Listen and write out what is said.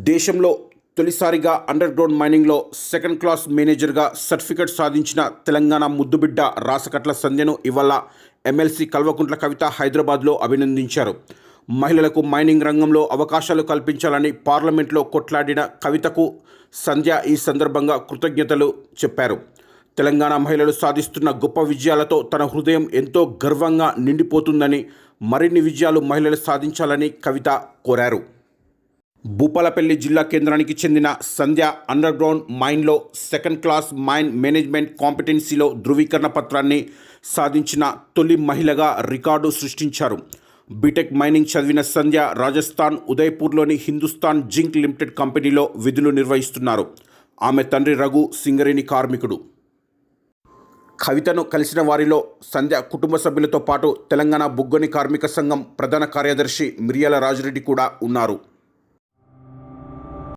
దేశంలో తొలిసారిగా under ground మైనింగ్లో second class మేనేజర్గా సర్టిఫికెట్ సాధించిన తెలంగాణ ముద్దుబిడ్డ రాసకట్ల సంధ్యను ఇవాళ ఎమ్మెల్సీ కల్వకుంట్ల కవిత హైదరాబాద్లో అభినందించారు. మహిళలకు మైనింగ్ రంగంలో అవకాశాలు కల్పించాలని పార్లమెంట్లో కొట్లాడిన కవితకు సంధ్య ఈ సందర్భంగా కృతజ్ఞతలు చెప్పారు. తెలంగాణ మహిళలు సాధిస్తున్న గొప్ప విజయాలతో తన హృదయం ఎంతో గర్వంగా నిండిపోతుందని, మరిన్ని విజయాలు మహిళలు సాధించాలని కవిత కోరారు. భూపాలపల్లి జిల్లా కేంద్రానికి చెందిన సంధ్య అండర్ గ్రౌండ్ మైన్లో సెకండ్ క్లాస్ మైన్ మేనేజ్మెంట్ కాంపిటెన్సీలో ధృవీకరణ పత్రాన్ని సాధించిన తొలి మహిళగా రికార్డు సృష్టించారు. బీటెక్ మైనింగ్ చదివిన సంధ్య రాజస్థాన్ ఉదయ్పూర్లోని హిందుస్థాన్ జింక్ లిమిటెడ్ కంపెనీలో విధులు నిర్వహిస్తున్నారు. ఆమె తండ్రి రఘు సింగరేణి కార్మికుడు. కవితను కలిసిన వారిలో సంధ్య కుటుంబ సభ్యులతో పాటు తెలంగాణ బొగ్గని కార్మిక సంఘం ప్రధాన కార్యదర్శి మిర్యాల రాజిరెడ్డి కూడా ఉన్నారు.